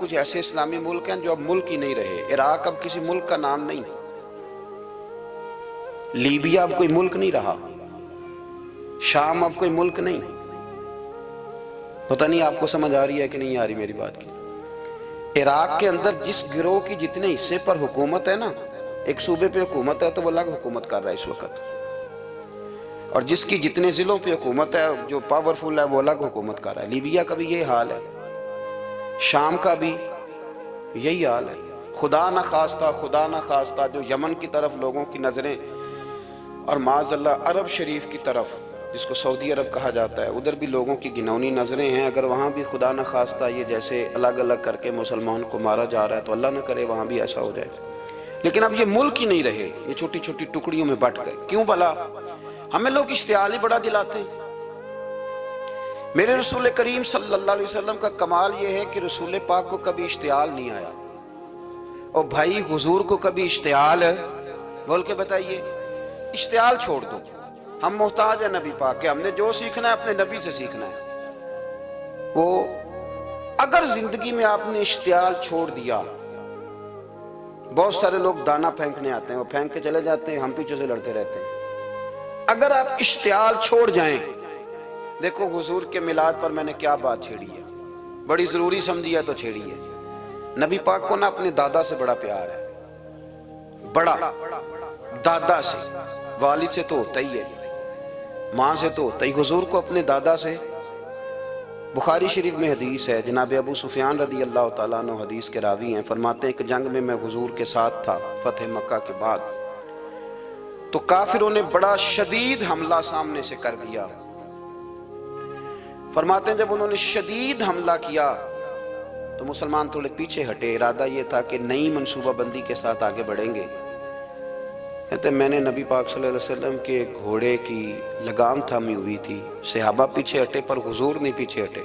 कुछ ऐसे इस्लामी मुल्क हैं जो अब मुल्क ही नहीं रहे। इराक अब किसी मुल्क का नाम नहीं, लीबिया अब कोई मुल्क नहीं रहा, शाम अब कोई मुल्क नहीं। पता नहीं आपको समझ आ रही है कि नहीं आ रही मेरी बात की। इराक के अंदर जिस गिरोह की जितने हिस्से पर हुकूमत है ना, एक सूबे पे हुकूमत है तो वो अलग हुकूमत कर रहा है इस वक्त, और जिसकी जितने जिलों पे हुकूमत है जो पावरफुल है वो अलग हुकूमत कर रहा है। लीबिया का भी यही हाल है, शाम का भी यही हाल है। खुदा ना खास्ता जो यमन की तरफ लोगों की नजरें, और माज़अल्लाह अरब शरीफ की तरफ जिसको सऊदी अरब कहा जाता है, उधर भी लोगों की घिनौनी नजरें हैं। अगर वहाँ भी खुदा न खास्ता ये जैसे अलग अलग करके मुसलमान को मारा जा रहा है तो अल्लाह न करे वहाँ भी ऐसा हो जाए। लेकिन अब ये मुल्क ही नहीं रहे, ये छोटी छोटी टुकड़ियों में बट गए। क्यों भला? हमें लोग इश्तियाल ही बड़ा दिलाते हैं। मेरे रसूल करीम सल्लल्लाहु अलैहि वसल्लम का कमाल ये है कि रसूल पाक को कभी इश्तियाल नहीं आया। और भाई हुजूर को कभी इश्तियाल बोल के बताइए। इश्तियाल छोड़ दो, हम मोहताज है नबी पाक के, हमने जो सीखना है अपने नबी से सीखना है। वो अगर जिंदगी में आपने इश्तियाल छोड़ दिया, बहुत सारे लोग दाना फेंकने आते हैं, वो फेंक के चले जाते हैं, हम पीछे से लड़ते रहते हैं। अगर आप इश्तियाल छोड़ जाएं, देखो हुजूर के मिलाद पर मैंने क्या बात छेड़ी है, बड़ी जरूरी समझी है तो छेड़ी है। नबी पाक को ना अपने दादा से बड़ा प्यार है, बड़ा दादा से, वालिद से तो होता ही है, माँ से तो होता ही। हुजूर को अपने दादा से, बुखारी शरीफ में हदीस है, जनाब अबू सुफियान रदी अल्लाह ताला अन्हु हदीस के रावी हैं, फरमाते हैं कि जंग में मैं हुजूर के साथ था फतेह मक्का के बाद, तो काफिरों ने बड़ा शदीद हमला सामने से कर दिया। फरमाते हैं जब उन्होंने शदीद हमला किया तो मुसलमान थोड़े पीछे हटे, इरादा ये था कि नई मनसूबाबंदी के साथ आगे बढ़ेंगे। कहते मैंने नबी पाक सल्लल्लाहु अलैहि वसल्लम के घोड़े की लगाम थामी हुई थी, सहाबा पीछे हटे पर हुजूर नहीं पीछे हटे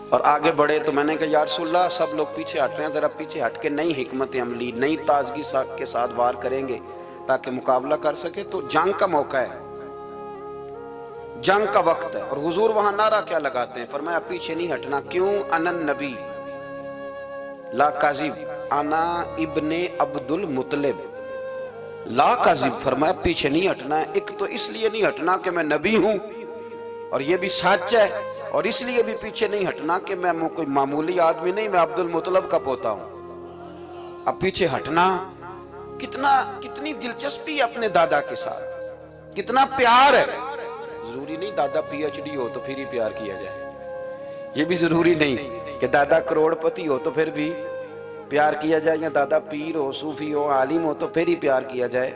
और आगे बढ़े। तो मैंने कहा या रसूलल्लाह सब लोग पीछे हट रहे हैं, जरा पीछे हट के नई हिकमत अमली, नई ताजगी के साथ वार करेंगे ताकि मुकाबला कर सके। तो जंग का मौका है, जंग का वक्त है। और हुजूर वहां नारा क्या लगाते हैं, फरमाया पीछे नहीं हटना। क्यों? अनन नबी ला काजिब अना इब्ने अब्दुल मुतलिब ला काजिब, फरमाया पीछे नहीं हटना। एक तो इसलिए नहीं हटना कि मैं नबी हूं और ये भी सच है, और इसलिए भी पीछे नहीं हटना कि मैं कोई मामूली आदमी नहीं, मैं अब्दुल मुतलब का पोता हूं। अब पीछे हटना, कितनी दिलचस्पी है अपने दादा के साथ, कितना प्यार है। जरूरी नहीं दादा पीएचडी हो तो फिर ही प्यार किया जाए, ये भी जरूरी नहीं कि दादा करोड़पति हो तो फिर भी प्यार किया जाए, या दादा पीर हो, सूफी हो, आलिम हो तो फिर ही प्यार किया जाए।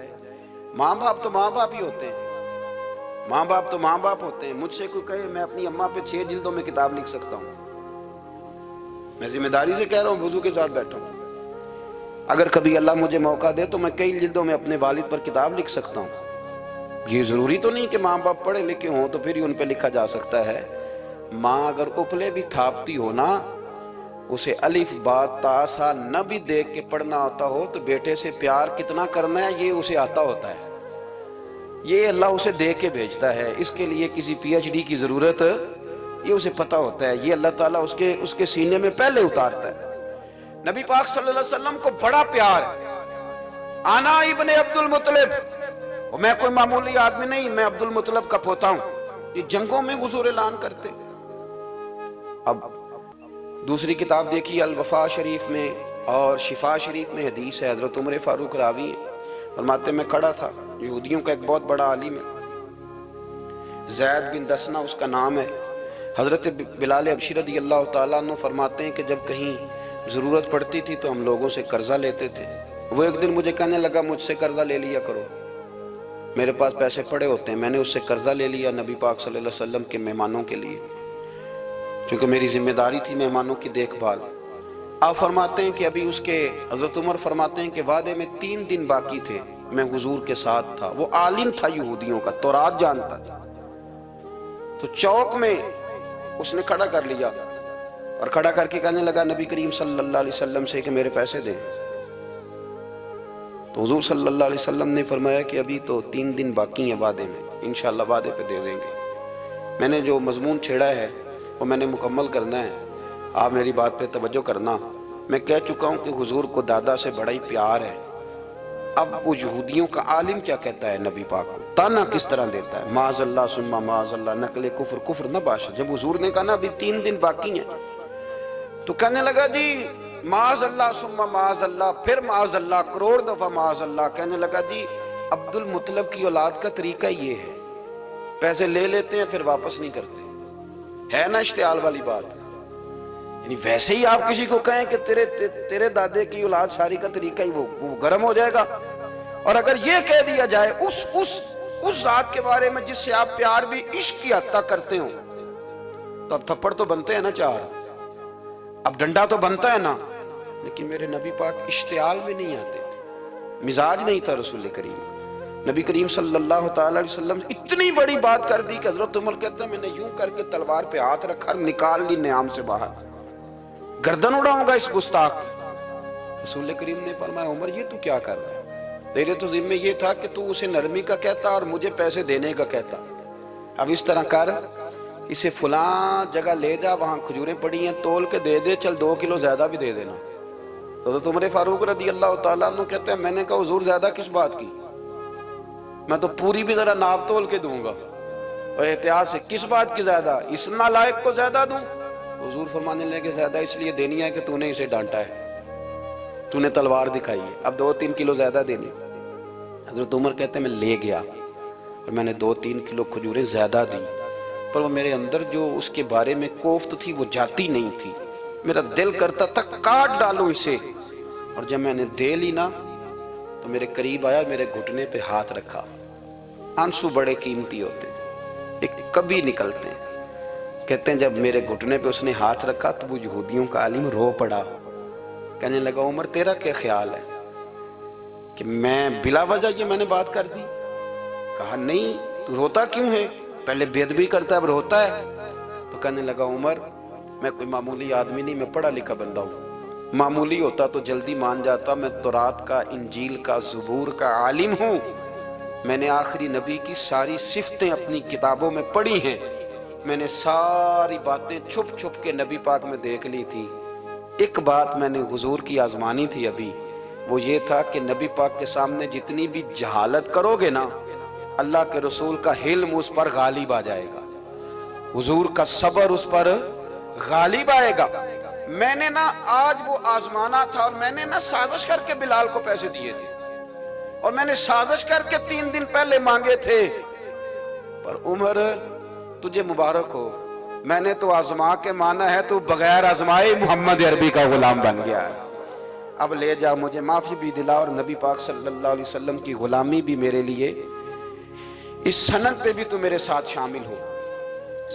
माँ बाप तो माँ बाप ही होते हैं, माँ बाप तो माँ बाप होते हैं। मुझसे कोई कहे मैं अपनी अम्मा पे 6 जिल्दों में किताब लिख सकता हूँ, मैं जिम्मेदारी से कह रहा हूँ, वुजू के साथ बैठा हूँ। अगर कभी अल्लाह मुझे मौका दे तो मैं कई जिल्दों में अपने वालिद पर किताब लिख सकता हूँ। ये जरूरी तो नहीं कि माँ बाप पढ़े लिखे हों तो फिर ही उन पर लिखा जा सकता है। माँ अगर उपले भी थापती हो ना, उसे अलिफ बा ता सा न भी देख के पढ़ना आता हो तो बेटे से प्यार कितना करना है ये उसे आता होता है, ये अल्लाह उसे देख के भेजता है। इसके लिए किसी पीएचडी की जरूरत ये उसे पता होता है, ये अल्लाह ताला उसके सीने में पहले उतारता है। नबी पाक सल्लल्लाहु अलैहि वसल्लम को बड़ा प्यार, आना इब्ने अब्दुल मुतलिब, और मैं कोई मामूली आदमी नहीं, मैं अब्दुल मुतलब का पोता हूं। ये जंगों में हुजूर ऐलान करते। अब दूसरी किताब देखिए अल वफा शरीफ में और शिफा शरीफ में हदीस है, हजरत उमर फारूक रावी फरमाते मैं खड़ा था, यहूदियों का एक बहुत बड़ा आलिम है, जैद बिन दसना उसका नाम है, हजरत बिलाल हबशी रदी अल्लाह तआला अन्हु फरमाते हैं कि जब कहीं ज़रूरत पड़ती थी तो हम लोगों से कर्जा लेते थे। वो एक दिन मुझे कहने लगा मुझसे कर्जा ले लिया करो, मेरे पास पैसे पड़े होते हैं। मैंने उससे कर्जा ले लिया नबी पाक सल्लल्लाहु अलैहि वसल्लम के मेहमानों के लिए, क्योंकि मेरी जिम्मेदारी थी मेहमानों की देखभाल। आप फरमाते हैं कि अभी उसके हजरत उमर फरमाते हैं कि वादे में 3 दिन बाकी थे, मैं हुजूर के साथ था। वो आलिम था यहूदियों का, तौरात जानता था। तो चौक में उसने खड़ा कर लिया और खड़ा करके कहने लगा नबी करीम सल्लल्लाहु अलैहि वसल्लम से कि मेरे पैसे दें। तो हुजूर सल्लल्लाहु अलैहि वसल्लम ने फरमाया कि अभी तो 3 दिन बाकी हैं वादे में, इंशाअल्लाह वादे पे दे देंगे। मैंने जो मजमून छेड़ा है वो मैंने मुकम्मल करना है। आप मेरी बात पे तवज्जो करना, मैं कह चुका हूँ कि हुजूर को दादा से बड़ा ही प्यार है। अब वो यहूदियों का आलिम क्या कहता है नबी पाक को, ताना किस तरह देता है, माज़ल्ला सुम्मा माज़ल्ला नकले कुफ्र कुफ्र न बाशा। जब हुजूर ने कहा ना अभी 3 दिन बाकी हैं, तो कहने लगा जी माज़ल्ला सुम्मा माज़ल्ला, फिर माज़ल्ला, करोड़ दफा माज़ल्ला। कहने लगा जी अब्दुल मुत्तलब की औलाद का तरीका ये है, पैसे ले लेते हैं फिर वापस नहीं करते। है ना इश्तियाल वाली बात। यानी वैसे ही आप किसी को कहें कि तेरे दादे की औलाद शादी का तरीका ही वो गर्म हो जाएगा। और अगर ये कह दिया जाए उस जात के बारे में जिससे आप प्यार भी इश्क की हद तक करते हो, तो अब थप्पड़ तो बनते हैं ना 4, अब डंडा तो बनता है ना। लेकिन मेरे नबी पाक इश्तियाल में नहीं आते थे, मिजाज नहीं था रसूल करीम। नबी करीम सल्लल्लाहु अलैहि वसल्लम इतनी बड़ी बात कर दी कि हजरत उमर कहते हैं मैंने यूं करके तलवार पे हाथ रखा, निकाल ली नियाम से बाहर, गर्दन उड़ाऊंगा इस गुस्ताख। रसूल करीम ने फरमाया उमर ये तू क्या कर रहा है, तेरे तो जिम्मे ये था कि तू उसे नरमी का कहता और मुझे पैसे देने का कहता। अब इस तरह कर, इसे फलां जगह ले जा, वहां खजूरें पड़ी हैं तोल के दे दे, चल 2 किलो ज्यादा भी दे देना। तो उमर फारूक रदी अल्लाह तआला अन्हु कहते हैं मैंने कहा हुजूर ज्यादा किस बात की, मैं तो पूरी भी जरा नाप तोल के दूंगा। और एहतियात से किस बात की ज्यादा, इस नालायक को ज्यादा दूं। हुजूर फरमाने लगे ज्यादा इसलिए देनी है कि तूने इसे डांटा है, तूने तलवार दिखाई है, अब 2-3 किलो ज्यादा देनी। हजरत उमर कहते हैं मैं ले गया और मैंने 2-3 किलो खजूरें ज्यादा दी, पर वो मेरे अंदर जो उसके बारे में कोफ्त थी वो जाती नहीं थी। मेरा दिल करता था काट डालूं इसे। और जब मैंने दे ली ना तो मेरे करीब आया, मेरे घुटने पे हाथ रखा। आंसू बड़े कीमती होते हैं, एक कभी निकलते हैं। कहते हैं जब मेरे घुटने पे उसने हाथ रखा तो वो यहूदियों का आलिम रो पड़ा। कहने लगा उमर तेरा क्या ख्याल है कि मैं बिला वजह ये मैंने बात कर दी। कहा नहीं, तू रोता क्यों है, पहले बेदबी करता है अब रोता है। तो कहने लगा उमर मैं कोई मामूली आदमी नहीं, मैं पढ़ा लिखा बंदा हूँ, मामूली होता तो जल्दी मान जाता। मैं तौरात का, इंजील का, ज़बूर का आलिम हूँ। मैंने आखिरी नबी की सारी सिफतें अपनी किताबों में पढ़ी हैं। मैंने सारी बातें छुप छुप के नबी पाक में देख ली थी। एक बात मैंने हुजूर की आजमानी थी अभी, वो ये था कि नबी पाक के सामने जितनी भी जहालत करोगे ना, अल्लाह के रसूल का हिल्म उस पर गालिब आ जाएगा, हुजूर का सब्र उस पर गालिब आएगा। मैंने ना आज वो आजमाना था और मैंने ना साजिश करके बिलाल को पैसे दिए थे और मैंने साजिश करके 3 दिन पहले मांगे थे। पर उमर तुझे मुबारक हो, मैंने तो आजमा के माना है, तू बगैर आजमाए मोहम्मद अरबी का गुलाम बन गया है। अब ले जा, मुझे माफी भी दिला और नबी पाक सल्लल्लाहु अलैहि वसल्लम की गुलामी भी मेरे लिए, इस सनद पे भी तू मेरे साथ शामिल हो।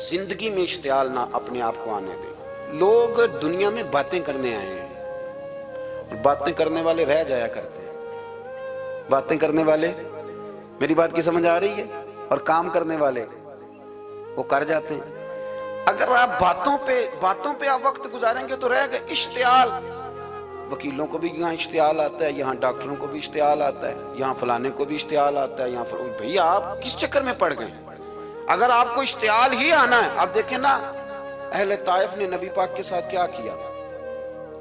जिंदगी में इश्तियाल ना अपने आप को आने दे। लोग दुनिया में बातें करने आए हैं और बातें करने वाले रह जाया करते हैं। बातें करने वाले, मेरी बात की समझ आ रही है, और काम करने वाले वो कर जाते हैं। अगर आप बातों पे आप वक्त गुजारेंगे तो रह गए। इश्तियाल, वकीलों को भी यहाँ इश्तियाल आता है, यहाँ डॉक्टरों को भी इश्तियाल आता है, यहाँ फलाने को भी इश्तियाल आता है, यहाँ भैया आप किस चक्कर में पड़ गए। अगर आपको इश्तियाल ही आना है, आप देखें ना अहले ताइफ ने नबी पाक के साथ क्या किया।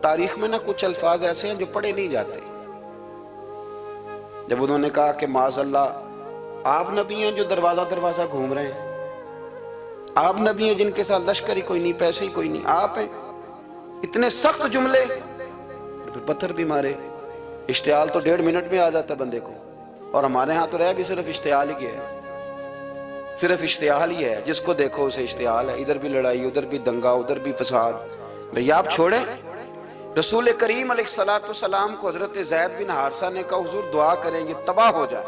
तारीख में ना कुछ अल्फाज ऐसे हैं जो पढ़े नहीं जाते। जब उन्होंने कहा कि माज़अल्लाह आप नबी हैं जो दरवाजा दरवाजा घूम रहे हैं, आप नबी हैं जिनके साथ लश्कर ही कोई नहीं, पैसे ही कोई नहीं, आप हैं, इतने सख्त जुमले, फिर पत्थर भी मारे। इश्तियाल तो 1.5 मिनट में आ जाता बंदे को, और हमारे यहाँ तो रह भी सिर्फ इश्तियाल ही है, सिर्फ इश्तियाल ही है। जिसको देखो उसे इश्तियाल है, इधर भी लड़ाई, उधर भी दंगा, उधर भी फसाद। भैया आप छोड़ें। रसूल करीम अलैहिस्सलाम को हजरत ज़ैद बिन हारिसा ने कहा हुजूर दुआ करेंगे तबाह हो जाए।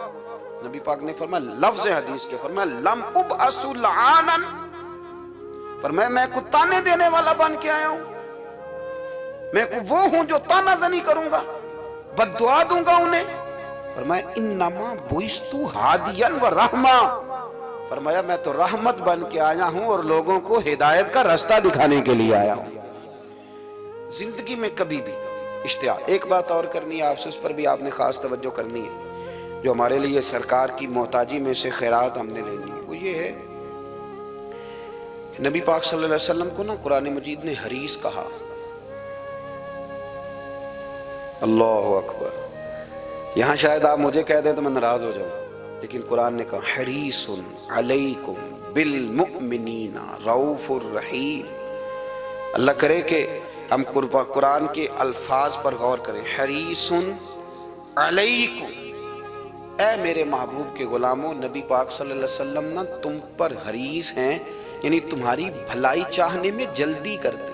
नबी पाक ने फरमाया, लफ्ज़ हदीस के फरमाया लम उबअसु लआनन, फरमाया मैं को ताने देने वाला बन के आया हूं, मैं को वो हूं जो तानाजनी करूंगा, बद्दुआ दूंगा उन्हें। फरमाया इन्नमा बुइस्तु हादियन व रहमा, फरमाया मैं तो रहमत बन के आया हूं और लोगों को हिदायत का रास्ता दिखाने के लिए आया हूं। जिंदगी में कभी भी इश्तियाल। एक बात और करनी है आपसे, उस पर भी आपने खास तवज्जो करनी है, जो हमारे लिए सरकार की मोहताजी में से खैरात हमने लेनी है, वो ये है नबी पाक सल्लल्लाहु अलैहि वसल्लम को ना कुरान मजीद ने हरीस कहा। अल्लाहु अकबर। यहाँ शायद आप मुझे कह दें तो मैं नाराज हो जाऊं, लेकिन कुरान ने कहा हरीसुन अलैकुम बिल मुमिनीना रऊफुर रहीम। अल्लाह करे कि हम कुरान के अल्फाज पर गौर करें। हरीसुन अलैकुम, ऐ मेरे महबूब के गुलामों, नबी पाक सल्लल्लाहु अलैहि वसल्लम ना तुम पर हरीस हैं, यानी तुम्हारी भलाई चाहने में जल्दी करते,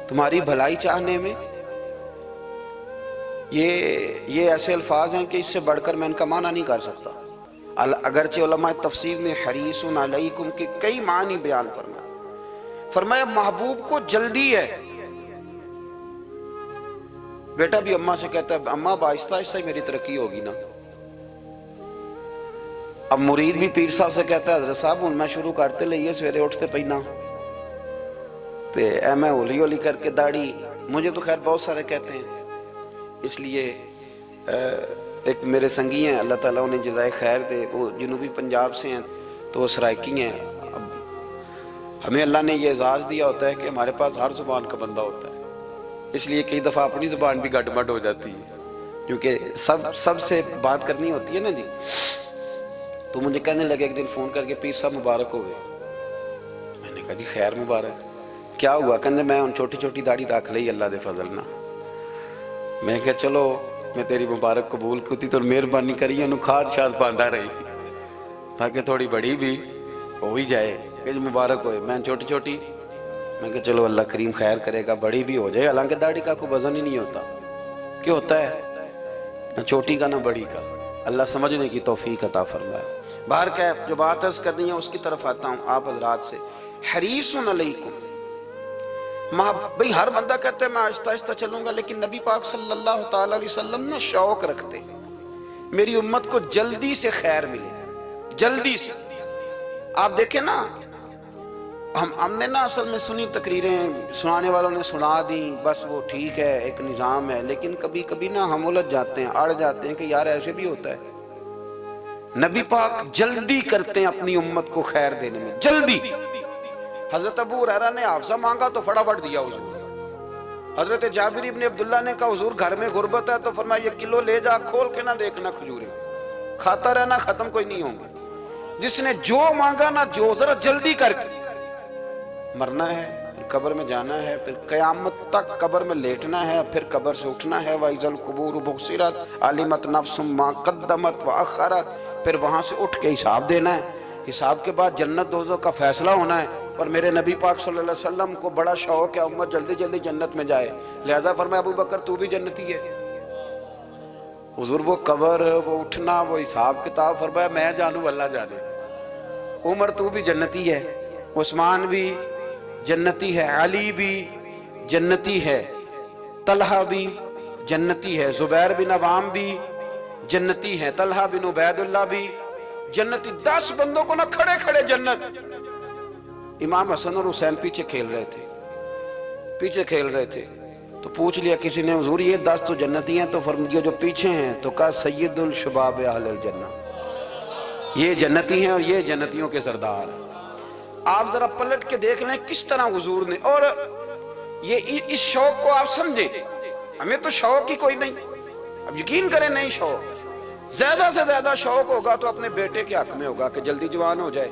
तुम्हारी भलाई चाहने में। ये ऐसे अल्फाज हैं कि इससे बढ़कर मैं इनका माना नहीं कर सकता। अगरचे उलमा तफसीर ने हरीसुन अलैकुम के कई मानी बयान फरमाया महबूब को जल्दी है। बेटा भी अम्मा से कहता है अम्मा आहिस्ता आहिस्ता ही मेरी तरक्की होगी ना। अब मुरीद भी पीर साहब से कहता है हज़रत साहब हूँ मैं शुरू करते लिए सवेरे उठते पैना ते ऐ मैं हौली हौली करके दाढ़ी, मुझे तो खैर बहुत सारे कहते हैं। इसलिए एक मेरे संगी हैं, अल्लाह ताला उन्हें जज़ाए खैर दे, वो जनूबी पंजाब से हैं, तो वो सराइकी हैं। अब हमें अल्लाह ने ये एजाज़ दिया होता है कि हमारे पास हर ज़ुबान का बंदा होता है, इसलिए कई दफ़ा अपनी ज़ुबान भी गड़बड़ हो जाती है, क्योंकि सबसे बात करनी होती है ना जी। तो मुझे कहने लगे एक दिन फ़ोन करके पीर साहब मुबारक हो गए। मैंने कहा जी खैर मुबारक, क्या हुआ? कहते मैं उन छोटी छोटी दाढ़ी रख ली अल्लाह दे फजल ना। मैं क्या चलो मैं तेरी मुबारक कबूल की तो मेहरबानी करिए उन्होंने खाद शाद पाँदा रही ताकि थोड़ी बड़ी भी हो ही जाए। कि मुबारक होए। मैं छोटी छोटी, मैं क्या चलो अल्लाह करीम खैर करेगा बड़ी भी हो जाए। हालांकि दाढ़ी का कोई वजन ही नहीं होता, क्यों होता है ना छोटी का ना बड़ी का। अल्लाह समझने की तौफीक अता फरमाए। बाहर क्या जो बात अर्ज करनी है उसकी तरफ आता हूँ आप हजरात से। हरीसुन अलैकुम, भाई हर बंदा कहता है मैं आहिस्ता आहिस्ता चलूंगा, लेकिन नबी पाक सल्लल्लाहु ताला अलैहि वसल्लम ना शौक रखते मेरी उम्मत को जल्दी से खैर मिले, जल्दी से। आप देखें ना, हमने ना असल में सुनी तकरीरें, सुनाने वालों ने सुना दी, बस वो ठीक है एक निज़ाम है, लेकिन कभी कभी ना हम उलझ जाते हैं, अड़ जाते हैं कि यार ऐसे भी होता है। नबी पाक जल्दी करते हैं अपनी उम्मत को खैर देने में, जल्दी। हजरत अबू हुरैरा ने हाफसा मांगा तो फटाफट दिया हुजूर। हजरत जाबिर इब्न अब्दुल्लाह ने कहा हुजूर घर में गुर्बत है, तो फरमाया 1 किलो ले जा, खोल के ना देखना खजूरें, खाता रहना, खत्म कोई नहीं होंगे। जिसने जो मांगा ना, जो जरा जल्दी करके, मरना है फिर कब्र में जाना है, फिर कयामत तक कब्र में लेटना है, फिर कब्र से उठना है। वाइजल कुबूर बुसिरत आलिमत नफ्सुम मा कद्दमत व अखरत, फिर वहां से उठ के हिसाब देना है। हिसाब के बाद जन्नत दोज़ख का फैसला होना है। और मेरे नबी पाक सल्लल्लाहु अलैहि वसल्लम को बड़ा शौक है उम्मत जल्दी जल्दी जन्नत में जाए, लिहाजा फरमाया अबू बकर तू भी जन्नती है। हुजूर वो कब्र, वो उठना, वो हिसाब किताब, फरमाया मैं जानू अल्लाह जाने। उमर तू भी जन्नती है, उस्मान भी जन्नती है, अली भी जन्नती है, तलहा भी जन्नती है, जुबैर बिन अवाम भी जन्नती है, तलहा बिन उबैदुल्लाह भी जन्नती। 10 बंदों को ना खड़े खड़े जन्नत। इमाम हसन और हुसैन पीछे खेल रहे थे, तो पूछ लिया किसी ने हुजूर ये 10 तो जन्नती हैं, तो फरमाया जो पीछे हैं, तो कहा सैयदुल शुबाब अहलुल जन्नह, ये जन्नती हैं और ये जन्नतियों के सरदार हैं। आप जरा पलट के देख लें किस तरह हुजूर ने, और ये इस शौक को आप समझे। हमें तो शौक ही कोई नहीं, अब यकीन करें नहीं शौक। ज्यादा से ज्यादा शौक होगा तो अपने बेटे के हक में होगा कि जल्दी जवान हो जाए,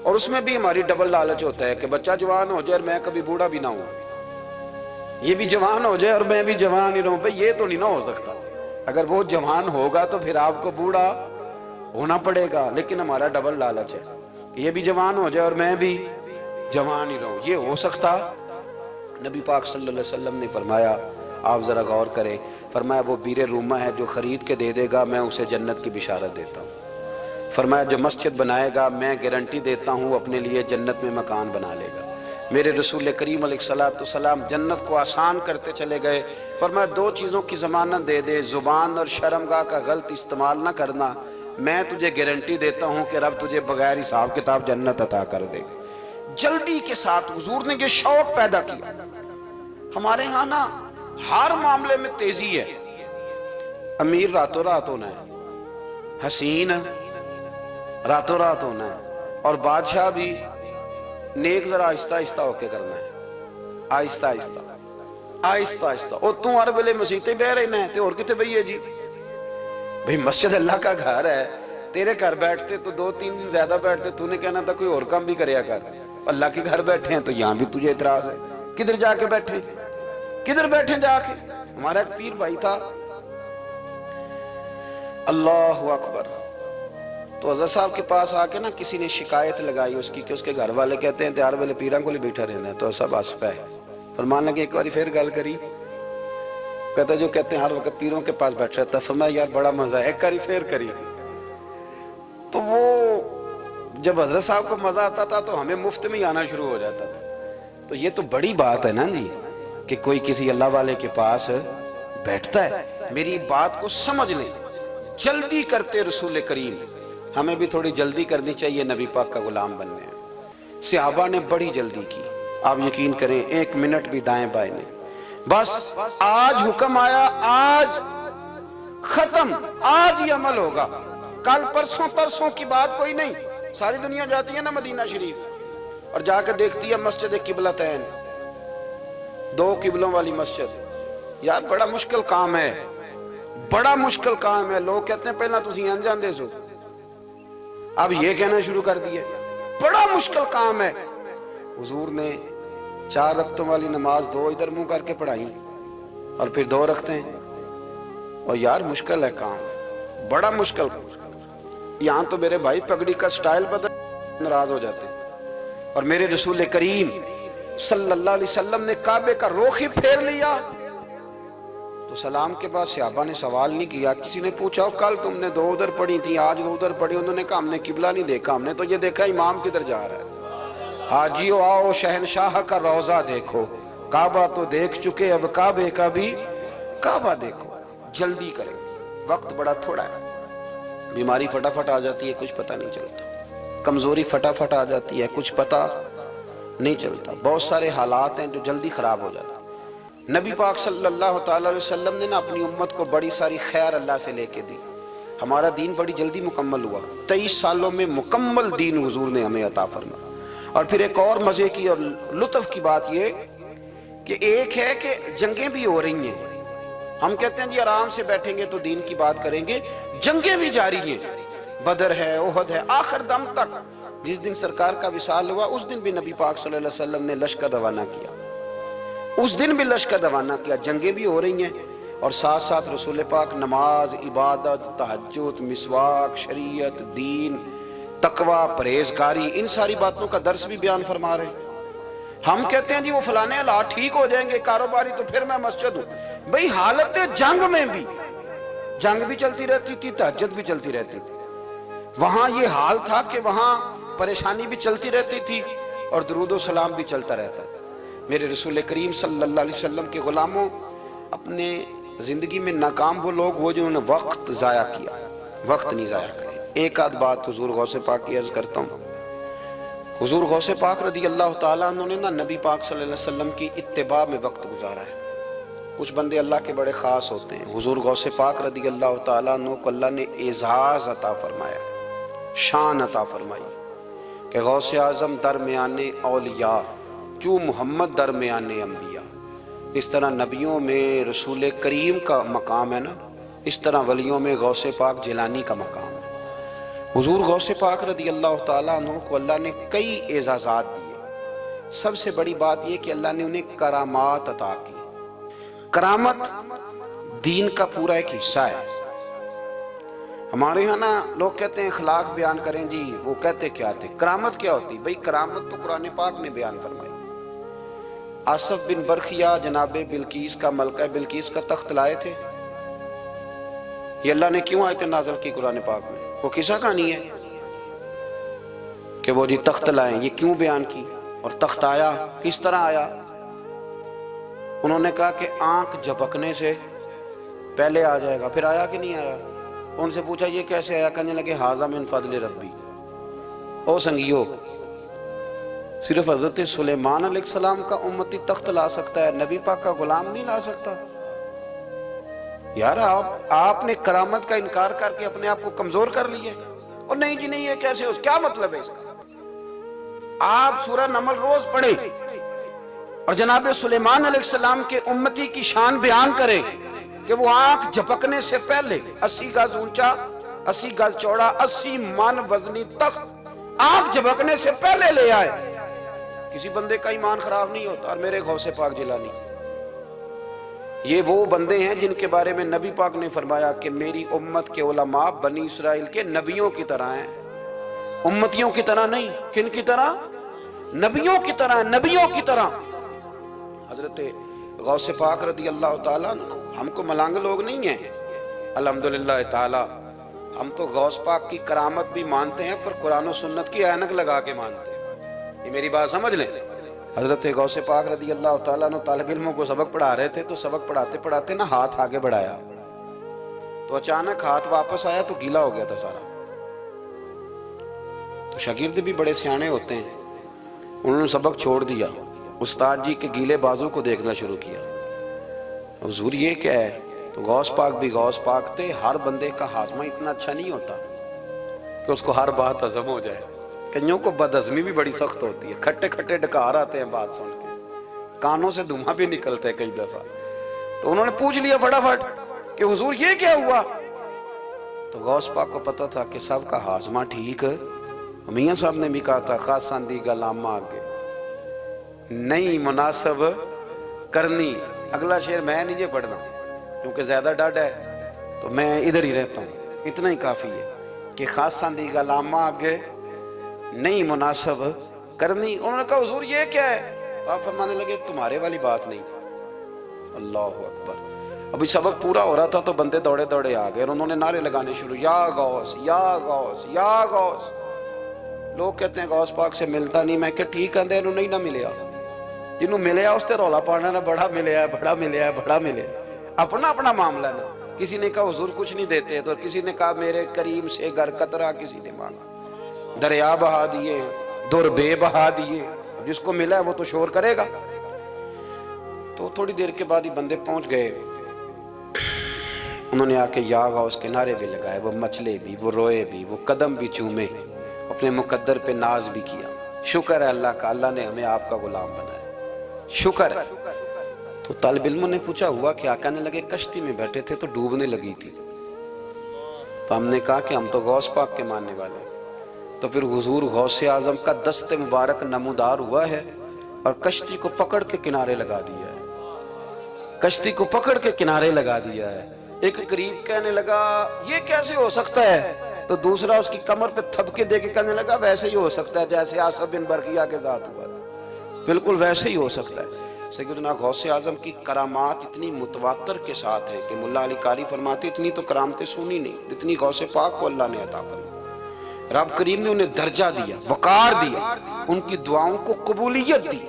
और उसमें भी हमारी डबल लालच होता है कि बच्चा जवान हो जाए और मैं कभी बूढ़ा भी ना हूं, ये भी जवान हो जाए और मैं भी जवान ही रहूं। भाई ये तो नहीं ना हो सकता। अगर वो जवान होगा तो फिर आपको बूढ़ा होना पड़ेगा, लेकिन हमारा डबल लालच है, ये भी जवान हो जाए और मैं भी जवान ही रहूं। ये हो सकता? नबी पाक सल्लल्लाहु अलैहि वसल्लम ने फरमाया, आप जरा गौर करें, फरमाया वो बीरे रूमा है जो खरीद के दे देगा मैं उसे जन्नत की बिशारत देता हूँ। फरमाया जो मस्जिद बनाएगा मैं गारंटी देता हूँ अपने लिए जन्नत में मकान बना लेगा। मेरे रसूल करीम अलैहिस्सलाम जन्नत को आसान करते चले गए। फरमाया 2 चीज़ों की ज़मानत दे दे, ज़ुबान और शर्मगाह का गलत इस्तेमाल ना करना, मैं तुझे गारंटी देता हूँ कि रब तुझे बगैर हिसाब किताब जन्नत अता कर देगा। जल्दी के साथ हुजूर ने ये शौक पैदा किया। हमारे यहाँ ना हर मामले में तेजी है। अमीर रातों रात होना है, हसीन रातों रात होना है, और बादशाह भी नेक जरा आहिस्ता आहिस्ता होके करना है, आहिस्ता आहिस्ता आहिस्ता आहिस्ता। और तू हर वेले मसीते बह रहना है तो और कितने बही है जी? भाई मस्जिद अल्लाह का घर है, तेरे घर बैठते तो 2-3 दिन ज्यादा बैठते, तूने कहना था कोई और काम भी करेगा कर। अल्लाह के घर बैठे हैं तो यहां भी तुझे इतराज है? किधर जाके बैठे, किधर बैठे जाके? हमारा एक पीर भाई था, अल्लाह अकबर, तो हज़रत साहब के पास आके ना किसी ने शिकायत लगाई उसकी कि उसके घर वाले कहते हैं त्यार वाले पीरा को बैठा रहना है। तो सब हंस पे फरमान लगे, एक बार फिर गल करी, कहता जो कहते हैं हर वक्त पीरों के पास बैठ रहता। फरमाया यार बड़ा मजा है, एक बार फिर करी। तो वो जब हजरत साहब को मजा आता था तो हमें मुफ्त में ही आना शुरू हो जाता था। तो ये तो बड़ी बात है ना जी कि कोई किसी अल्लाह वाले के पास बैठता है। मेरी बात को समझ लें, जल्दी करते रसूल करीम, हमें भी थोड़ी जल्दी करनी चाहिए नबी पाक का गुलाम बनने। सहाबा ने बड़ी जल्दी की, आप यकीन करें 1 मिनट भी दाएं बाएं नहीं, बस आज हुक्म आया, आज खत्म, आज ही अमल होगा, कल परसों परसों की बात कोई नहीं। सारी दुनिया जाती है ना मदीना शरीफ और जाकर देखती है मस्जिद किबलतैन, 2 किबलों वाली मस्जिद। यार बड़ा मुश्किल काम है, बड़ा मुश्किल काम है। लोग कहते हैं पहला तुसी अन जांदे सो, अब ये कहना शुरू कर दिए बड़ा मुश्किल काम है। हुजूर ने 4 रकतों वाली नमाज 2 इधर मुंह करके पढ़ाई और फिर 2 रखते हैं। और यार मुश्किल है काम, बड़ा मुश्किल। यहां तो मेरे भाई पगड़ी का स्टाइल बदल, नाराज हो जाते। और मेरे रसूल करीम सल्लल्लाहु अलैहि वसल्लम ने काबे का रुख ही फेर लिया तो सलाम के बाद सहाबा ने सवाल नहीं किया। किसी ने पूछा कल तुमने 2 उधर पढ़ी थी, आज 2 उधर पढ़ी। उन्होंने कहा हमने किबला नहीं देखा, हमने तो ये देखा इमाम किधर जा रहा है। हाजियो आओ शहनशाह का रोजा देखो, काबा तो देख चुके अब काबे का भी काबा देखो। जल्दी करें, वक्त बड़ा थोड़ा है। बीमारी फटाफट आ जाती है, कुछ पता नहीं चलता। कमजोरी फटाफट आ जाती है, कुछ पता नहीं चलता। बहुत सारे हालात हैं जो जल्दी खराब हो जाते हैं। नबी पाक सल्लल्लाहु अलैहि वसल्लम ने ना अपनी उम्मत को बड़ी सारी खैर अल्लाह से लेके दी। हमारा दीन बड़ी जल्दी मुकम्मल हुआ, 23 सालों में मुकम्मल दीन हुजूर ने हमें अता फरमाया। और फिर एक और मजे की और लुत्फ की बात ये कि एक है कि जंगें भी हो रही हैं। हम कहते हैं जी आराम से बैठेंगे तो दीन की बात करेंगे, जंगें भी जारी हैं। बदर है, ओहद है, आखिर दम तक। जिस दिन सरकार का विसाल हुआ उस दिन भी नबी पाक सल्लल्लाहु अलैहि वसल्लम ने लश्कर रवाना किया, उस दिन भी लश्कर रवाना किया। जंगें भी हो रही हैं और साथ साथ रसूल पाक नमाज, इबादत, तहज्जुद, मिसवाक, शरीयत, दीन, तकवा, परहेजगारी, इन सारी बातों का दर्स भी बयान फरमा रहे हैं। हम कहते हैं जी वो फलाने हालात ठीक हो जाएंगे कारोबारी तो फिर मैं मस्जिद हूं। भाई हालत जंग में भी, जंग भी चलती रहती थी, तहज्जुद भी चलती रहती थी। वहां ये हाल था कि वहां परेशानी भी चलती रहती थी और दुरूद सलाम भी चलता रहता था। मेरे रसूल करीम सल्लल्लाहु अलैहि वसल्लम के गुलामों, अपने जिंदगी में नाकाम वो लोग वो जिन्होंने वक्त जाया किया, वक्त नहीं जाया करें। एक आध बात हुजूर गौसे पाक की अर्ज करता हूँ। हुजूर गौसे पाक रदी अल्लाह ताला उन्होंने ना नबी पाक सल्लल्लाहु अलैहि वसल्लम की इत्तिबा में वक्त गुजारा है। कुछ बंदे अल्लाह के बड़े खास होते हैं। हुजूर गौसे पाक रदी अल्लाह ताला को अल्लाह ने एजाज अता फरमाया, शान अता फरमाई कि गौसे आजम दरमियाने औलिया जो मोहम्मद दरमियाने अंबिया। इस तरह नबियों में रसूल करीम का मकाम है ना, इस तरह वलियों में गौसे पाक जिलानी का मकाम है। हुजूर गौसे पाक रदी अल्लाह ताला अन्हु को अल्लाह ने कई एजाज़ात दिए। सबसे बड़ी बात यह कि अल्लाह ने उन्हें करामात अता की। करामत दीन का पूरा एक हिस्सा है। हमारे यहाँ ना लोग कहते हैं अखलाक बयान करें जी, वो कहते क्या थे, करामत क्या होती? भाई करामत तो कुरान पाक ने बयान फरमाई। आसफ बिन बरखिया जनाबे बिल्कीस का, मलका बिल्कीस का तख्त लाए थे। ये अल्लाह ने क्यों आयत नाज़िल की कुरान पाक में? वो किस्सा कहानी है कि वो जी तख्त लाए, ये क्यों बयान की? और तख्त आया किस तरह आया? उन्होंने कहा कि आंख झपकने से पहले आ जाएगा, फिर आया कि नहीं आया? उनसे पूछा ये कैसे आया? कहने लगे हाज़ा मिन फज़्ल रब्बी। ओ संगियो, सिर्फ हजरत सुलेमान अलैहिस्सलाम का उम्मती तख्त ला सकता है, नबी पाक का गुलाम नहीं ला सकता। यार आपने करामत का इनकार करके अपने आप को कमजोर कर लिया। और नहीं जी नहीं, ये कैसे हो, क्या मतलब है इसका? आप सूरह नमल रोज पढ़े और जनाब सुलेमान अलैहिस्सलाम के उम्मती की शान बयान करें कि वो आंख झपकने से पहले 80 गज ऊंचा, 80 गज चौड़ा, 80 मन वजनी तख्त आंख झपकने से पहले ले आए। किसी बंदे का ईमान खराब नहीं होता। और मेरे गौसे पाक जिलानी, ये वो बंदे हैं जिनके बारे में नबी पाक ने फरमाया कि मेरी उम्मत के उलमा बनी इसराइल के नबियों की तरह हैं, उम्मतियों की तरह नहीं। किन की तरह? नबियों की तरह, नबियों की तरह। हजरत गौसे पाक रदी अल्लाह ताला, हमको मलांग लोग नहीं हैं अल्हम्दुलिल्लाह ताला। हम तो गौस पाक की करामत भी मानते हैं पर कुरान और सुन्नत की ऐनक लगा के मानते हैं। ये मेरी बात समझ लें। हजरत गौसे पाक रदी अल्लाह ताला ने तालिब इल्मों को सबक पढ़ा रहे थे, तो सबक पढ़ाते पढ़ाते ना हाथ आगे बढ़ाया, तो अचानक हाथ वापस आया तो गीला हो गया था सारा। तो शागिर्द भी बड़े सियाने होते हैं, उन्होंने सबक छोड़ दिया, उस्ताद जी के गीले बाजू को देखना शुरू किया। हुजूर ये क्या है? तो गौस पाक भी गौस पाक थे। हर बंदे का हाजमा इतना अच्छा नहीं होता कि उसको हर बात हजम हो जाए। कईयों को बदहजमी भी बड़ी सख्त होती है, खट्टे खट्टे डकार आते हैं बात सुन के, कानों से धुआं भी निकलते हैं कई दफा। तो उन्होंने पूछ लिया फटाफट कि हुजूर ये क्या हुआ? तो गौस पाक को पता था कि सबका हाजमा ठीक है। मियां साहब ने भी कहा था, खासान दी गलामा आगे नहीं मुनासब करनी। अगला शेर मैं नहीं ये पढ़ना क्योंकि ज्यादा डर है, तो मैं इधर ही रहता हूँ, इतना ही काफी है कि खासान दी गलामा आगे नहीं मुनासब करनी। उन्होंने कहा हुजूर ये क्या है? तो आप फरमाने लगे तुम्हारे वाली बात नहीं। अल्लाह अकबर। अभी सबक पूरा हो रहा था तो बंदे दौड़े दौड़े आ गए और उन्होंने नारे लगाने शुरू, या गौस या गौस या गौस। लोग कहते हैं गौस पाक से मिलता नहीं। मैं क्या ठीक कहते हैं, नहीं ना मिले, जिन्हों मिले उससे रौला पाना ना, बड़ा मिले, बड़ा मिले, बड़ा मिले। अपना अपना मामला ना। किसी ने कहा हुजूर कुछ नहीं देते, तो किसी ने कहा मेरे करीम से घर कतरा किसी ने मांगा, दरिया बहा दिए, दुर्बे बहा दिए। जिसको मिला है वो तो शोर करेगा। तो थोड़ी देर के बाद ही बंदे पहुंच गए, उन्होंने आके या गौस के नारे भी लगाए, वो मचले भी, वो रोए भी, वो कदम भी चूमे, अपने मुकद्दर पे नाज भी किया। शुक्र है अल्लाह का, अल्लाह ने हमें आपका गुलाम बनाया, शुक्र है। तो तालिब इल्मों ने पूछा हुआ क्या? कहने लगे कश्ती में बैठे थे तो डूबने लगी थी। तो हमने कहा कि हम तो गौस पाक के मानने वाले हैं। तो फिर हुजूर गौसे आजम का दस्ते मुबारक नमूदार हुआ है और कश्ती को पकड़ के किनारे लगा दिया है, कश्ती को पकड़ के किनारे लगा दिया है। एक करीब कहने लगा ये कैसे हो सकता है? तो दूसरा उसकी कमर पे थपके दे के कहने लगा वैसे ही हो सकता है जैसे आसिफ बिन बरकिया के साथ हुआ था, बिल्कुल वैसे ही हो सकता है। सैयदना गौसे आजम की करामात इतनी मुतवातर के साथ है कि मुल्ला अली कारी फरमाते इतनी तो करामतें सुनी नहीं जितनी गौसे पाक को अल्लाह ने अता फरमाई। रब करीम ने उन्हें दर्जा दिया, वकार दिया, उनकी दुआओं को कबूलियत दी,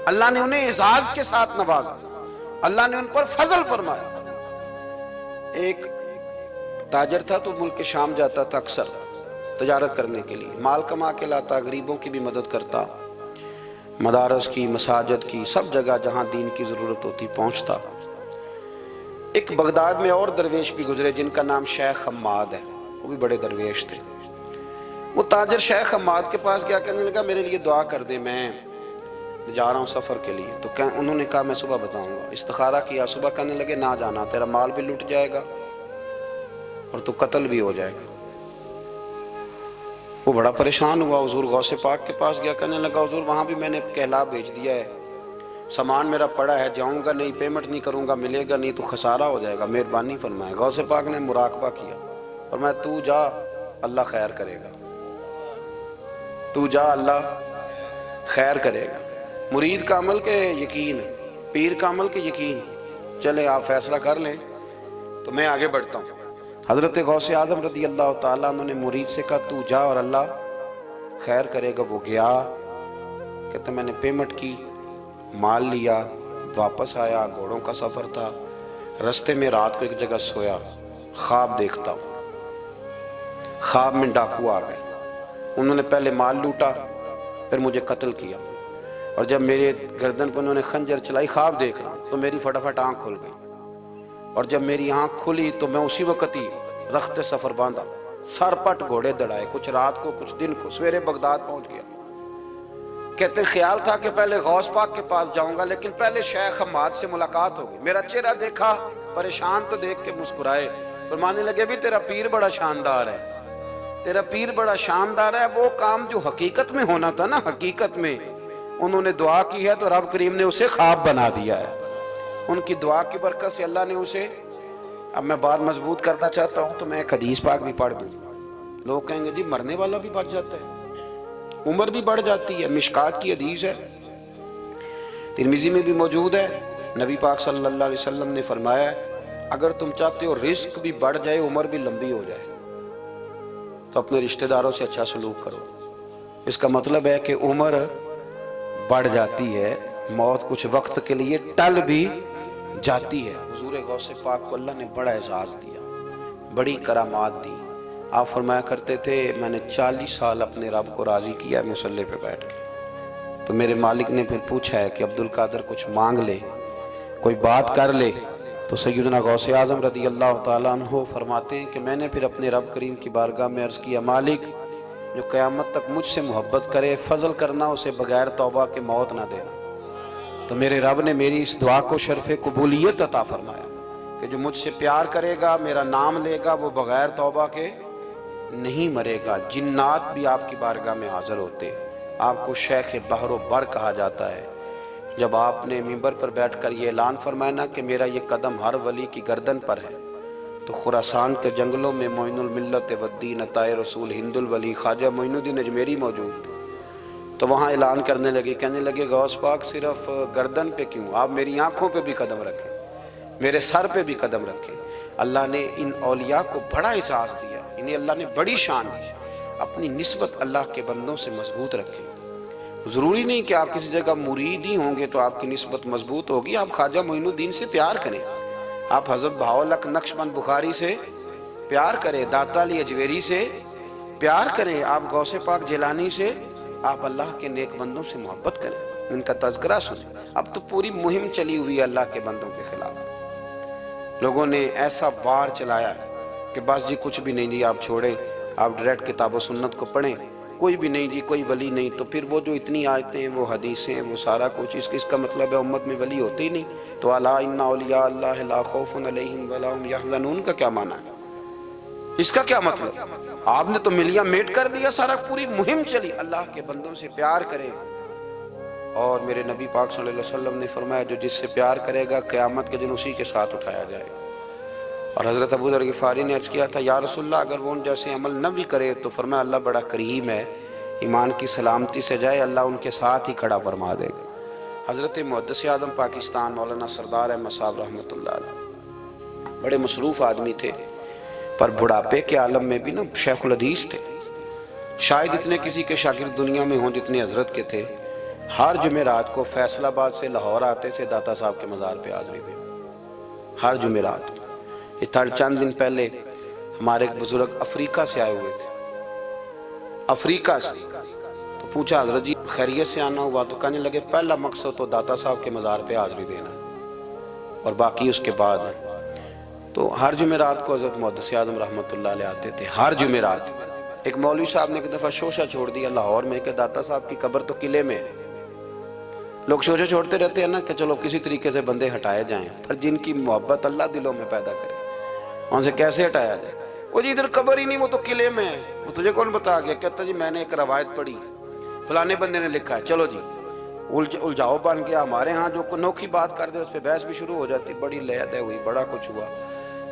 अल्लाह ने उन्हें एजाज के साथ नवाजा, अल्लाह ने उन पर फजल फरमाया। एक ताजर था तो मुल्क शाम जाता था अक्सर तजारत करने के लिए, माल कमा के लाता, गरीबों की भी मदद करता, मदारस की, मसाजिद की, सब जगह जहां दीन की जरूरत होती पहुंचता। एक बगदाद में और दरवेश भी गुजरे जिनका नाम शेख हम्माद है, वो भी बड़े दरवेश थे। वो ताजर शेख हम्माद के पास गया, कहने लगा मेरे लिए दुआ कर दे, मैं जा रहा हूँ सफ़र के लिए। तो उन्होंने कहा मैं सुबह बताऊंगा। इस्तिखारा किया, सुबह कहने लगे ना जाना, तेरा माल भी लुट जाएगा और तू कत्ल भी हो जाएगा। वो बड़ा परेशान हुआ, हुजूर गौसे पाक के पास गया, कहने लगा हुजूर वहाँ भी मैंने कहला भेज दिया है, सामान मेरा पड़ा है, जाऊँगा नहीं, पेमेंट नहीं करूँगा, मिलेगा नहीं तो खसारा हो जाएगा, मेहरबानी फरमाए। गौसे पाक ने मुराकबा किया और मैं तू जा अल्लाह खैर करेगा, तू जा अल्लाह खैर करेगा। मुरीद का अमल के यकीन, पीर का अमल के यकीन, चले आप फैसला कर लें तो मैं आगे बढ़ता हूँ। हज़रत गौसे आज़म रज़ी अल्लाह ताला अन्हु ने मुरीद से कहा तू जा और अल्लाह खैर करेगा। वो गया, कहते मैंने पेमेंट की, माल लिया, वापस आया, घोड़ों का सफ़र था, रास्ते में रात को एक जगह सोया, ख्वाब देखता हूँ, ख्वाब में डाकू आ गए, उन्होंने पहले माल लूटा फिर मुझे कत्ल किया, और जब मेरे गर्दन पर उन्होंने खंजर चलाई, ख्वाब देख रहा हूँ तो मेरी फटाफट आँख खुल गई, और जब मेरी आँख खुली तो मैं उसी वक्त ही रख्ते सफ़र बांधा, सरपट घोड़े दौड़ाए, कुछ रात को कुछ दिन को, सवेरे बगदाद पहुँच गया। कहते ख्याल था कि पहले गौस पाक के पास जाऊंगा, लेकिन पहले शेख हम्माद से मुलाकात हो गई। मेरा चेहरा देखा, परेशान तो देख के मुस्कुराए, फरमाने लगे भी तेरा पीर बड़ा शानदार है, तेरा पीर बड़ा शानदार है। वो काम जो हकीकत में होना था ना, हकीकत में उन्होंने दुआ की है तो रब करीम ने उसे ख्वाब बना दिया है। उनकी दुआ की बरकत से अल्लाह ने उसे, अब मैं बात मजबूत करना चाहता हूँ तो मैं एक हदीस पाक भी पढ़ दूँ। लोग कहेंगे जी मरने वाला भी बढ़ जाता है, उम्र भी बढ़ जाती है। मिशकात की हदीस है, तिरमिजी में भी मौजूद है। नबी पाक सल्लल्लाहु अलैहि वसल्लम ने फरमाया, अगर तुम चाहते हो रिस्क भी बढ़ जाए, उम्र भी लंबी हो जाए, तो अपने रिश्तेदारों से अच्छा सलूक करो। इसका मतलब है कि उम्र बढ़ जाती है, मौत कुछ वक्त के लिए टल भी जाती है। हुजूर गौसे पाक को अल्लाह ने बड़ा एजाज़ दिया, बड़ी करामात दी। आप फरमाया करते थे, मैंने 40 साल अपने रब को राज़ी किया मुसल्ले पे बैठ के। तो मेरे मालिक ने फिर पूछा है कि अब्दुल कादर कुछ मांग ले, कोई बात कर ले। तो सैयदना गौसे आज़म रदी अल्लाह ताला अन्हु फरमाते हैं कि मैंने फिर अपने रब करीम की बारगाह में अर्ज़ किया, मालिक जो क़यामत तक मुझसे मोहब्बत करे, फजल करना उसे बगैर तौबा के मौत ना देना। तो मेरे रब ने मेरी इस दुआ को शर्फ़ कबूलियत अता फरमाया कि जो मुझसे प्यार करेगा, मेरा नाम लेगा, वो बगैर तौबा के नहीं मरेगा। जिन्नात भी आपकी बारगाह में हाजिर होते, आपको शेख बहरो बर कहा जाता है। जब आपने मिंबर पर बैठकर ये ऐलान फरमाया ना कि मेरा ये कदम हर वली की गर्दन पर है, तो खुरासान के जंगलों में मोइनुल मिल्लत वद्दीन अताए रसूल हिंदुल वली ख्वाजा मोइनुद्दीन अजमेरी मौजूद थे। तो वहाँ ऐलान करने लगे, कहने लगे गौस पाक सिर्फ गर्दन पे क्यों, आप मेरी आँखों पे भी कदम रखें, मेरे सर पे भी कदम रखें। अल्लाह ने इन औलिया को बड़ा एजाज़ दिया, इन्हें अल्लाह ने बड़ी शान दी। अपनी निस्बत अल्लाह के बंदों से मजबूत रखें। ज़रूरी नहीं कि आप किसी जगह मुरीद ही होंगे तो आपकी निस्बत मजबूत होगी। आप ख्वाजा मोइनुद्दीन से प्यार करें, आप हज़रत बहाउल्लाह नक्शबंद बुखारी से प्यार करें, दाता अली अजवेरी से प्यार करें, आप गौसे पाक जिलानी से, आप अल्लाह के नेक बंदों से मोहब्बत करें, इनका तज़किरा सुनें। अब तो पूरी मुहिम चली हुई है अल्लाह के बंदों के खिलाफ। लोगों ने ऐसा वार चलाया कि बस जी कुछ भी नहीं जी, आप छोड़ें, आप डायरेक्ट किताब व सुन्नत को पढ़ें, कोई भी नहीं जी, कोई वली नहीं। तो फिर वो जो इतनी आयतें हैं, वो हदीसें हैं, वो सारा कुछ, इसका मतलब है उम्मत में वली होते ही नहीं। तो अला इन्ना औलिया अल्लाह ला खौफुन अलैहिम वला हुम यहज़नून का क्या माना है, इसका क्या मतलब? आपने तो मिलिया मेट कर दिया सारा। पूरी मुहिम चली, अल्लाह के बंदों से प्यार करें। और मेरे नबी पाक सल्लल्लाहु अलैहि वसल्लम ने फरमाया, जो जिससे प्यार करेगा क़यामत के दिन उसी के साथ उठाया जाएगा। और हज़रत अबू ज़र ग़िफ़ारी ने अर्ज़ किया था, या रसूलल्लाह अगर वो उन जैसे अमल न भी करे तो फरमाया अल्लाह बड़ा करीम है, ईमान की सलामती से जाए, अल्लाह उनके साथ ही खड़ा फरमा देगा। हज़रत मुहद्दिस आज़म पाकिस्तान मौलाना सरदार अहमद साहब रहमतुल्लाह अलैह बड़े मसरूफ़ आदमी थे, पर बुढ़ापे के आलम में भी ना शेखुल हदीस थे। शायद इतने किसी के शागिर्द दुनिया में हों जितने हज़रत के थे। हर जुमेरात को फैसलाबाद से लाहौर आते थे दाता साहब के मज़ार पे हाज़री दे, हर जुमेरात। ये चंद दिन पहले हमारे एक बुजुर्ग अफ्रीका से आए हुए थे, अफ्रीका से। तो पूछा हज़रत जी खैरियत से आना हुआ? तो कहने लगे पहला मकसद तो दाता साहब के मज़ार पे हाज़री देना और बाकी उसके बाद है। तो हर जुमेरात को हज़रत मुहद्दिस आज़म रहमतुल्लाह अलैह आते थे, हर जुमेरात। एक मौलवी साहब ने एक दफ़ा शोशा छोड़ दिया लाहौर में कि दाता साहब की कब्र तो किले में है। लोग शोशे छोड़ते रहते हैं ना कि चलो किसी तरीके से बंदे हटाए जाएं, पर जिनकी मोहब्बत अल्लाह दिलों में पैदा करे उनसे कैसे हटाया जाए? वो जी इधर कब्र ही नहीं, वो तो किले में है। वो तुझे कौन बता गया? कहता जी मैंने एक रवायत पढ़ी, फलाने बंदे ने लिखा है, चलो जी उलझाओ बन गया। हमारे यहाँ जो अनोखी बात कर दे उस पर बहस भी शुरू हो जाती। बड़ी लहद हुई, बड़ा कुछ हुआ।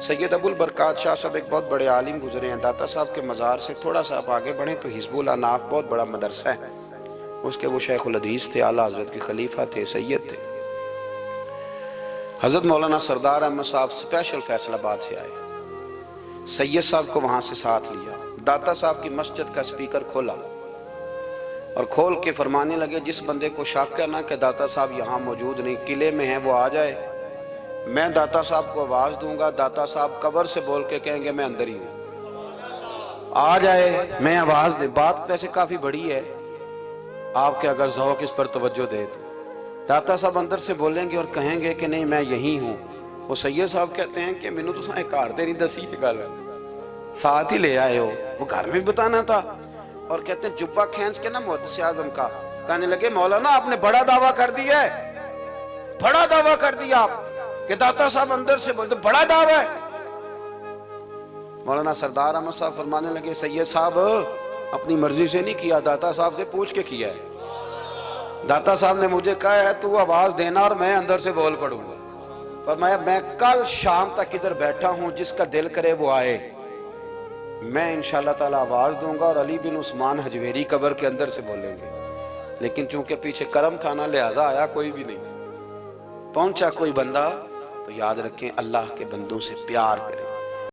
सैयद अबुल बरकात शाह साहब एक बहुत बड़े आलिम गुजरे हैं। दाता साहब के मज़ार से थोड़ा सा आप आगे बढ़ें तो हिज़्बुल अनाफ बहुत बड़ा मदरसा है, उसके वो शेखुल हदीस थे, आला हज़रत के खलीफा थे, सैयद थे। हज़रत मौलाना सरदार अहमद साहब स्पेशल फैसलाबाद से आए, सैयद साहब को वहाँ से साथ लिया। दाता साहब की मस्जिद का स्पीकर खोला और खोल के फरमाने लगे, जिस बंदे को शक है ना कि दाता साहब यहाँ मौजूद नहीं, किले में हैं, वो आ जाए। मैं दाता साहब को आवाज़ दूंगा, दाता साहब कब्र से बोल के कहेंगे मैं अंदर ही हूँ, आ जाए, मैं आवाज़ दे। बात वैसे काफ़ी बड़ी है, आपके अगर ज़ौक़ इस पर तवज्जो दे तो दाता साहब अंदर से बोलेंगे और कहेंगे कि नहीं मैं यहीं हूँ। वो सैयद साहब कहते हैं कि मैनू तुसां एक घर नहीं दसी गल, साथ ही ले आए हो, वो घर में भी बताना था। और कहते हैं जुब्बा खींच के ना मुहद्दिस आज़म का कहने लगे मौलाना आपने बड़ा दावा कर दिया है, बड़ा दावा कर दिया आप कि दाता साहब अंदर से बोलते बड़ा दावा है। मौलाना सरदार अहमद साहब फरमाने लगे सैयद साहब अपनी मर्जी से नहीं किया, दाता साहब से पूछ के किया है। दाता साहब ने मुझे कहा है तू आवाज देना और मैं अंदर से बोल पड़ूंगा। फरमाया मैं कल शाम तक इधर बैठा हूं, जिसका दिल करे वो आए, मैं इंशाल्लाह ताला आवाज दूंगा और अली बिन उस्मान हजवेरी कब्र के अंदर से बोलेंगे। लेकिन चूंकि पीछे करम था ना, लिहाजा आया कोई भी नहीं। पहुंचा कोई बंदा तो याद रखें अल्लाह के बंदों से प्यार करें।